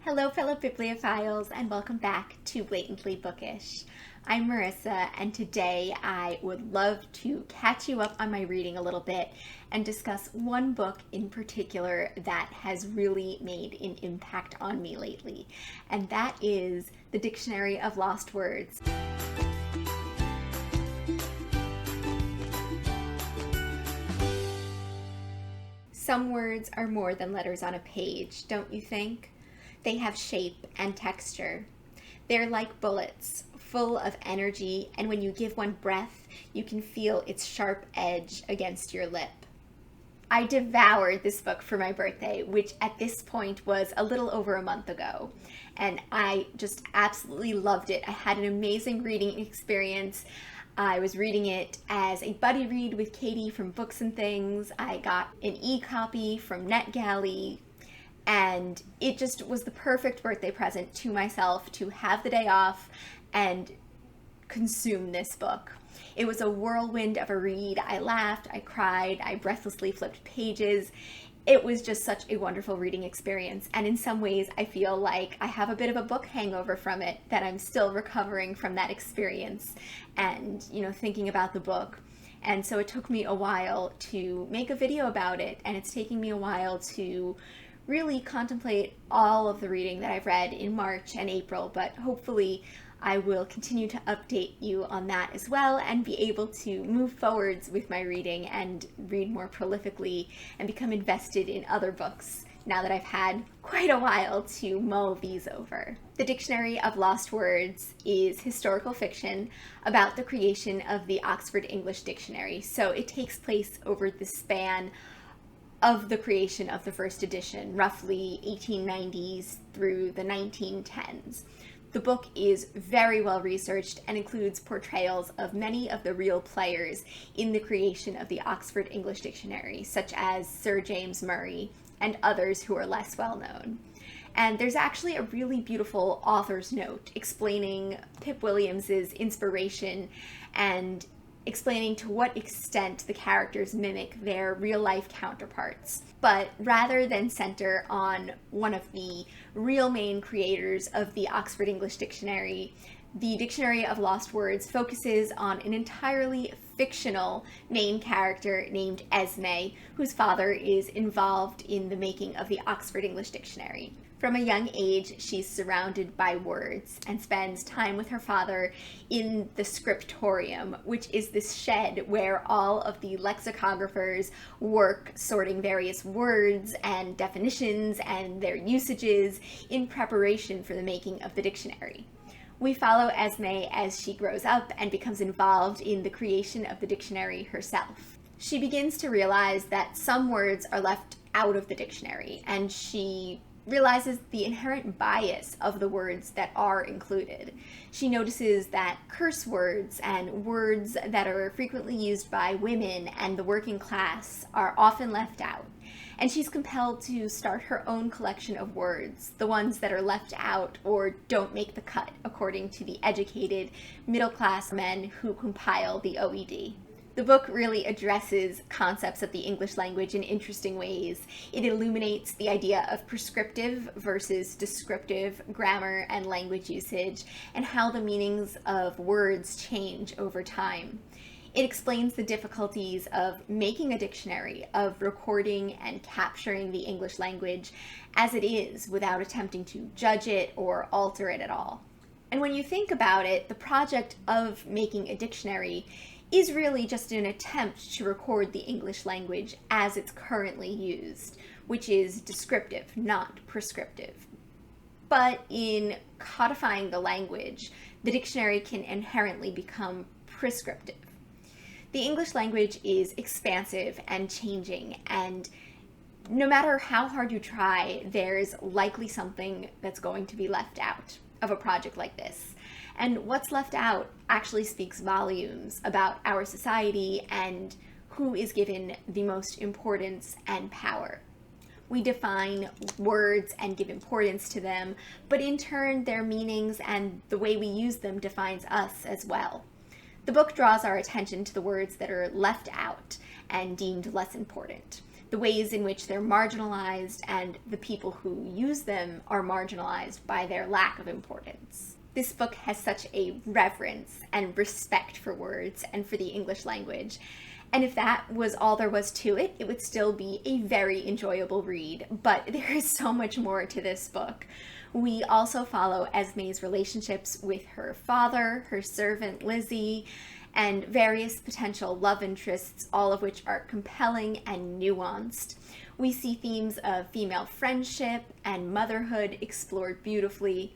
Hello, fellow bibliophiles, and welcome back to Blatantly Bookish. I'm Marissa, and today I would love to catch you up on my reading a little bit and discuss one book in particular that has really made an impact on me lately, and that is The Dictionary of Lost Words. Some words are more than letters on a page, don't you think? They have shape and texture. They're like bullets, full of energy, and when you give one breath, you can feel its sharp edge against your lip. I devoured this book for my birthday, which at this point was a little over a month ago, and I just absolutely loved it. I had an amazing reading experience. I was reading it as a buddy read with Katie from Books and Things. I got an e-copy from NetGalley. And it just was the perfect birthday present to myself to have the day off and consume this book. It was a whirlwind of a read. I laughed, I cried, I breathlessly flipped pages. It was just such a wonderful reading experience. And in some ways, I feel like I have a bit of a book hangover from it, that I'm still recovering from that experience and, thinking about the book. And so it took me a while to make a video about it, and it's taking me a while to really contemplate all of the reading that I've read in March and April, but hopefully I will continue to update you on that as well and be able to move forwards with my reading and read more prolifically and become invested in other books now that I've had quite a while to mull these over. The Dictionary of Lost Words is historical fiction about the creation of the Oxford English Dictionary, so it takes place over the span of the creation of the first edition, roughly 1890s through the 1910s. The book is very well researched and includes portrayals of many of the real players in the creation of the Oxford English Dictionary, such as Sir James Murray and others who are less well known. And there's actually a really beautiful author's note explaining Pip Williams' inspiration and explaining to what extent the characters mimic their real-life counterparts. But rather than center on one of the real main creators of the Oxford English Dictionary, the Dictionary of Lost Words focuses on an entirely fictional main character named Esme, whose father is involved in the making of the Oxford English Dictionary. From a young age, she's surrounded by words and spends time with her father in the scriptorium, which is this shed where all of the lexicographers work sorting various words and definitions and their usages in preparation for the making of the dictionary. We follow Esme as she grows up and becomes involved in the creation of the dictionary herself. She begins to realize that some words are left out of the dictionary, and she realizes the inherent bias of the words that are included. She notices that curse words and words that are frequently used by women and the working class are often left out. And she's compelled to start her own collection of words, the ones that are left out or don't make the cut, according to the educated middle-class men who compile the OED. The book really addresses concepts of the English language in interesting ways. It illuminates the idea of prescriptive versus descriptive grammar and language usage, and how the meanings of words change over time. It explains the difficulties of making a dictionary, of recording and capturing the English language as it is without attempting to judge it or alter it at all. And when you think about it, the project of making a dictionary is really just an attempt to record the English language as it's currently used, which is descriptive, not prescriptive. But in codifying the language, the dictionary can inherently become prescriptive. The English language is expansive and changing, and no matter how hard you try, there's likely something that's going to be left out of a project like this. And what's left out actually speaks volumes about our society and who is given the most importance and power. We define words and give importance to them, but in turn, their meanings and the way we use them defines us as well. The book draws our attention to the words that are left out and deemed less important. the ways in which they're marginalized and the people who use them are marginalized by their lack of importance. This book has such a reverence and respect for words and for the English language. And if that was all there was to it, it would still be a very enjoyable read. But there is so much more to this book. We also follow Esme's relationships with her father, her servant Lizzie, and various potential love interests, all of which are compelling and nuanced. We see themes of female friendship and motherhood explored beautifully.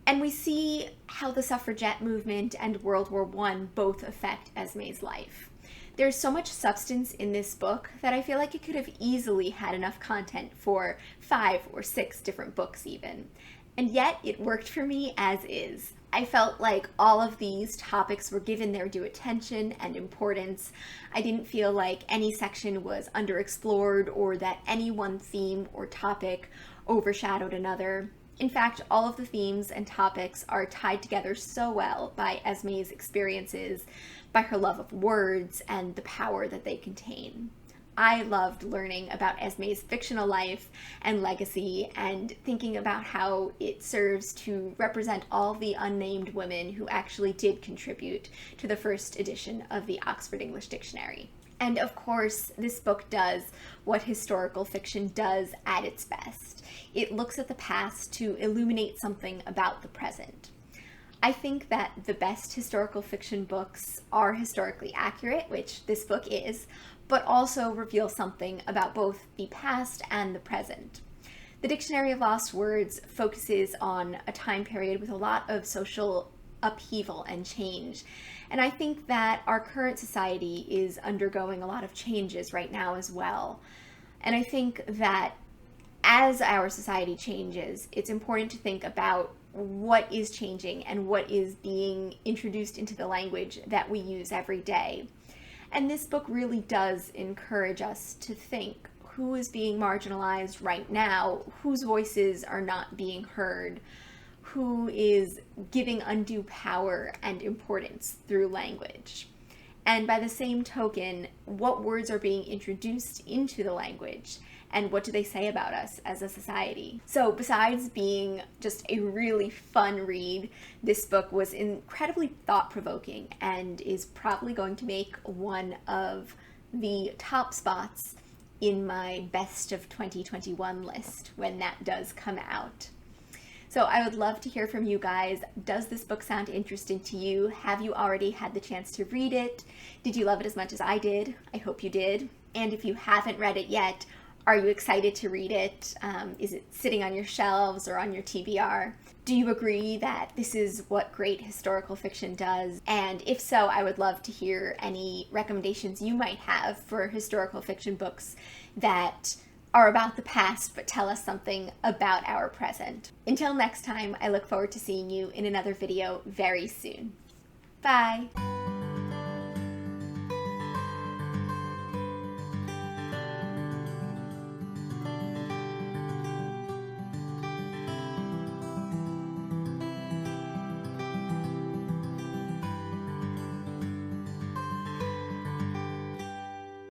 And we see how the suffragette movement and World War I both affect Esme's life. There's so much substance in this book that I feel like it could have easily had enough content for 5 or 6 different books even. And yet it worked for me as is. I felt like all of these topics were given their due attention and importance. I didn't feel like any section was underexplored or that any one theme or topic overshadowed another. In fact, all of the themes and topics are tied together so well by Esme's experiences, by her love of words, and the power that they contain. I loved learning about Esme's fictional life and legacy and thinking about how it serves to represent all the unnamed women who actually did contribute to the first edition of the Oxford English Dictionary. And of course, this book does what historical fiction does at its best. It looks at the past to illuminate something about the present. I think that the best historical fiction books are historically accurate, which this book is, but also reveal something about both the past and the present. The Dictionary of Lost Words focuses on a time period with a lot of social upheaval and change. And I think that our current society is undergoing a lot of changes right now as well. And I think that as our society changes, it's important to think about what is changing and what is being introduced into the language that we use every day. And this book really does encourage us to think who is being marginalized right now, whose voices are not being heard, who is giving undue power and importance through language. And by the same token, what words are being introduced into the language and what do they say about us as a society? So besides being just a really fun read, this book was incredibly thought-provoking and is probably going to make one of the top spots in my best of 2021 list when that does come out. So I would love to hear from you guys. Does this book sound interesting to you? Have you already had the chance to read it? Did you love it as much as I did? I hope you did. And if you haven't read it yet, are you excited to read it? Is it sitting on your shelves or on your TBR? Do you agree that this is what great historical fiction does? And if so, I would love to hear any recommendations you might have for historical fiction books that are about the past but tell us something about our present. Until next time, I look forward to seeing you in another video very soon. Bye!